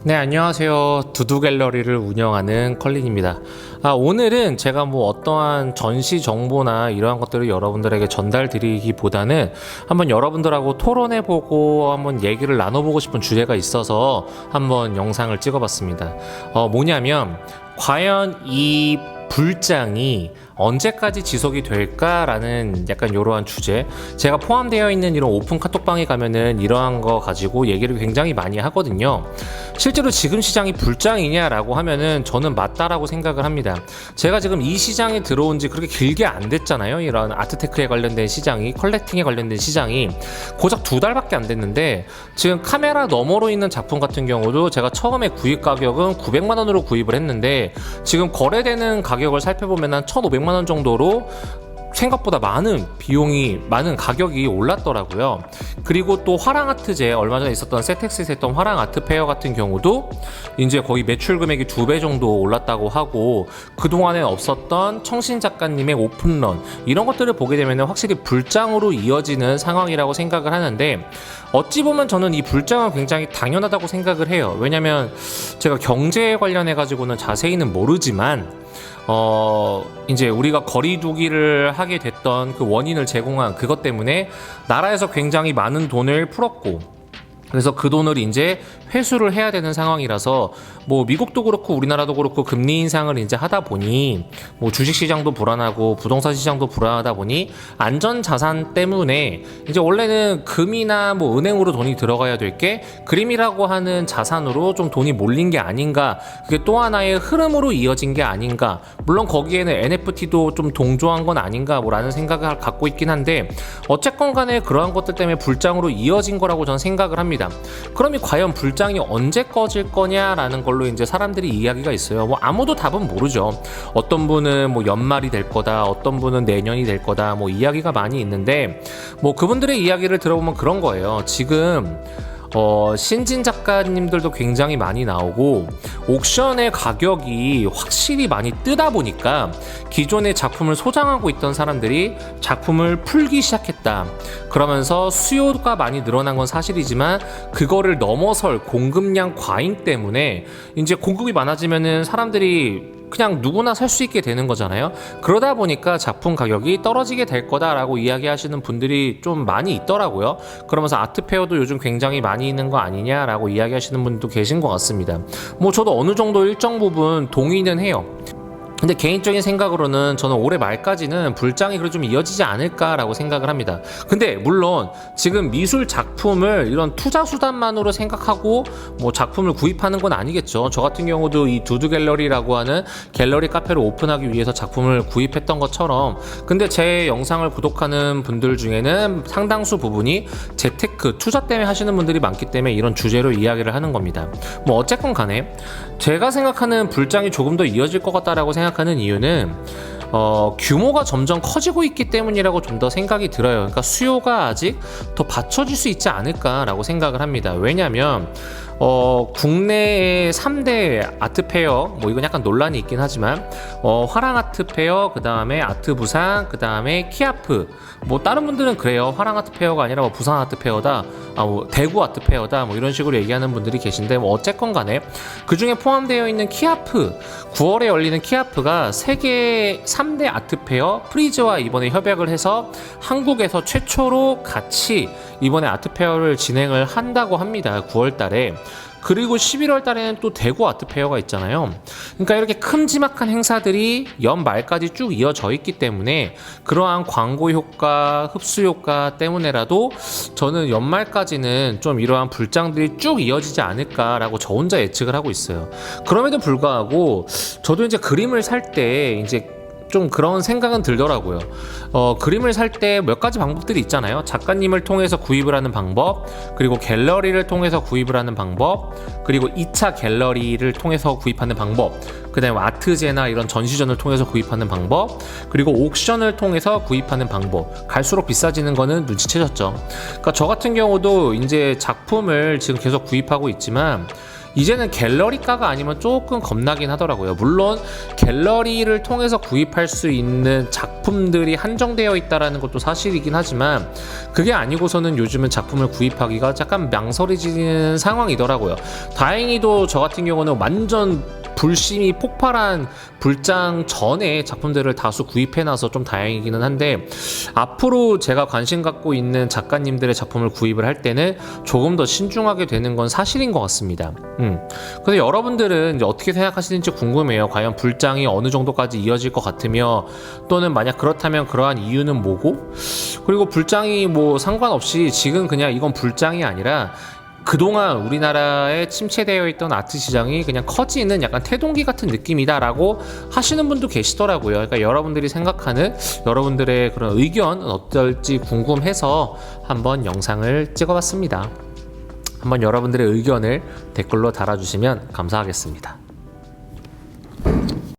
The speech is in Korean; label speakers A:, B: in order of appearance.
A: 네, 안녕하세요. 두두갤러리를 운영하는 컬린입니다. 오늘은 제가 어떠한 전시 정보나 이러한 것들을 여러분들에게 전달드리기보다는 한번 여러분들하고 토론해보고 한번 얘기를 나눠보고 싶은 주제가 있어서 한번 영상을 찍어봤습니다. 뭐냐면, 과연 이 불장이 언제까지 지속이 될까라는 약간 이러한 주제, 제가 포함되어 있는 이런 오픈 카톡방에 가면은 이러한 거 가지고 얘기를 굉장히 많이 하거든요. 실제로 지금 시장이 불장이냐라고 하면은 저는 맞다라고 생각을 합니다. 제가 지금 이 시장에 들어온 지 그렇게 길게 안 됐잖아요. 이런 아트테크에 관련된 시장이, 컬렉팅에 관련된 시장이 고작 2달밖에 안 됐는데, 지금 카메라 너머로 있는 작품 같은 경우도 제가 처음에 구입 가격은 900만 원으로 구입을 했는데, 지금 거래되는 가격을 살펴보면 한 1,500만 원 정도로 생각보다 많은 가격이 올랐더라고요. 그리고 또 화랑아트제, 얼마 전에 있었던 세텍스에서 했던 화랑아트 페어 같은 경우도 이제 거의 매출 금액이 2배 정도 올랐다고 하고, 그동안에 없었던 청신 작가님의 오픈런, 이런 것들을 보게 되면 확실히 불장으로 이어지는 상황이라고 생각을 하는데, 어찌 보면 저는 이 불장은 굉장히 당연하다고 생각을 해요. 왜냐면 제가 경제에 관련해 가지고는 자세히는 모르지만 이제 우리가 거리두기를 하게 됐던 그 원인을 제공한 그것 때문에 나라에서 굉장히 많은 돈을 풀었고, 그래서 그 돈을 이제 회수를 해야 되는 상황이라서, 미국도 그렇고 우리나라도 그렇고 금리 인상을 이제 하다 보니 주식 시장도 불안하고 부동산 시장도 불안하다 보니 안전 자산 때문에 이제 원래는 금이나 은행으로 돈이 들어가야 될 게 그림이라고 하는 자산으로 좀 돈이 몰린 게 아닌가, 그게 또 하나의 흐름으로 이어진 게 아닌가. 물론 거기에는 NFT도 좀 동조한 건 아닌가 라는 생각을 갖고 있긴 한데, 어쨌건 간에 그러한 것들 때문에 불장으로 이어진 거라고 저는 생각을 합니다. 그럼 과연 불장이 언제 꺼질 거냐라는 걸로 이제 사람들이 이야기가 있어요. 아무도 답은 모르죠. 어떤 분은 연말이 될 거다, 어떤 분은 내년이 될 거다, 이야기가 많이 있는데, 그분들의 이야기를 들어보면 그런 거예요. 지금 신진 작가님들도 굉장히 많이 나오고, 옥션의 가격이 확실히 많이 뜨다 보니까 기존의 작품을 소장하고 있던 사람들이 작품을 풀기 시작했다. 그러면서 수요가 많이 늘어난 건 사실이지만, 그거를 넘어설 공급량 과잉 때문에 이제 공급이 많아지면은 사람들이 그냥 누구나 살 수 있게 되는 거잖아요. 그러다 보니까 작품 가격이 떨어지게 될 거다라고 이야기하시는 분들이 좀 많이 있더라고요. 그러면서 아트페어도 요즘 굉장히 많이 있는 거 아니냐라고 이야기하시는 분도 계신 것 같습니다. 저도 어느 정도 일정 부분 동의는 해요. 근데 개인적인 생각으로는 저는 올해 말까지는 불장이 그래도 좀 이어지지 않을까라고 생각을 합니다. 근데 물론 지금 미술 작품을 이런 투자 수단만으로 생각하고 작품을 구입하는 건 아니겠죠. 저 같은 경우도 이 두두갤러리라고 하는 갤러리 카페를 오픈하기 위해서 작품을 구입했던 것처럼, 근데 제 영상을 구독하는 분들 중에는 상당수 부분이 재테크, 투자 때문에 하시는 분들이 많기 때문에 이런 주제로 이야기를 하는 겁니다. 어쨌건 간에 제가 생각하는 불장이 조금 더 이어질 것 같다라고 생각하는 이유는 규모가 점점 커지고 있기 때문이라고 좀 더 생각이 들어요. 그러니까 수요가 아직 더 받쳐질 수 있지 않을까라고 생각을 합니다. 왜냐면 국내의 3대 아트페어, 이건 약간 논란이 있긴 하지만 화랑아트페어, 그 다음에 아트부산, 그 다음에 키아프, 다른 분들은 그래요. 화랑아트페어가 아니라 부산 아트페어다, 대구 아트페어다, 이런 식으로 얘기하는 분들이 계신데, 어쨌건 간에 그 중에 포함되어 있는 키아프, 9월에 열리는 키아프가 세계 3대 아트페어 프리즈와 이번에 협약을 해서 한국에서 최초로 같이 이번에 아트페어를 진행을 한다고 합니다. 9월 달에. 그리고 11월 달에는 또 대구 아트페어가 있잖아요. 그러니까 이렇게 큼지막한 행사들이 연말까지 쭉 이어져 있기 때문에 그러한 광고 효과, 흡수 효과 때문에라도 저는 연말까지는 좀 이러한 불장들이 쭉 이어지지 않을까라고 저 혼자 예측을 하고 있어요. 그럼에도 불구하고 저도 이제 그림을 살 때 이제 좀 그런 생각은 들더라고요. 그림을 살 때 몇 가지 방법들이 있잖아요. 작가님을 통해서 구입을 하는 방법, 그리고 갤러리를 통해서 구입을 하는 방법, 그리고 2차 갤러리를 통해서 구입하는 방법, 그 다음에 아트제나 이런 전시전을 통해서 구입하는 방법, 그리고 옥션을 통해서 구입하는 방법. 갈수록 비싸지는 거는 눈치채셨죠. 그러니까 저 같은 경우도 이제 작품을 지금 계속 구입하고 있지만, 이제는 갤러리가가 아니면 조금 겁나긴 하더라고요. 물론 갤러리를 통해서 구입할 수 있는 작품들이 한정되어 있다는 것도 사실이긴 하지만 그게 아니고서는 요즘은 작품을 구입하기가 약간 망설여지는 상황이더라고요. 다행히도 저 같은 경우는 완전 불심이 폭발한 불장 전에 작품들을 다수 구입해놔서 좀 다행이기는 한데, 앞으로 제가 관심 갖고 있는 작가님들의 작품을 구입을 할 때는 조금 더 신중하게 되는 건 사실인 것 같습니다. 근데 여러분들은 이제 어떻게 생각하시는지 궁금해요. 과연 불장이 어느 정도까지 이어질 것 같으며, 또는 만약 그렇다면 그러한 이유는 뭐고, 그리고 불장이 뭐 상관없이 지금 그냥 이건 불장이 아니라 그동안 우리나라에 침체되어 있던 아트 시장이 그냥 커지는 약간 태동기 같은 느낌이다라고 하시는 분도 계시더라고요. 그러니까 여러분들이 생각하는 여러분들의 그런 의견은 어떨지 궁금해서 한번 영상을 찍어봤습니다. 한번 여러분들의 의견을 댓글로 달아주시면 감사하겠습니다.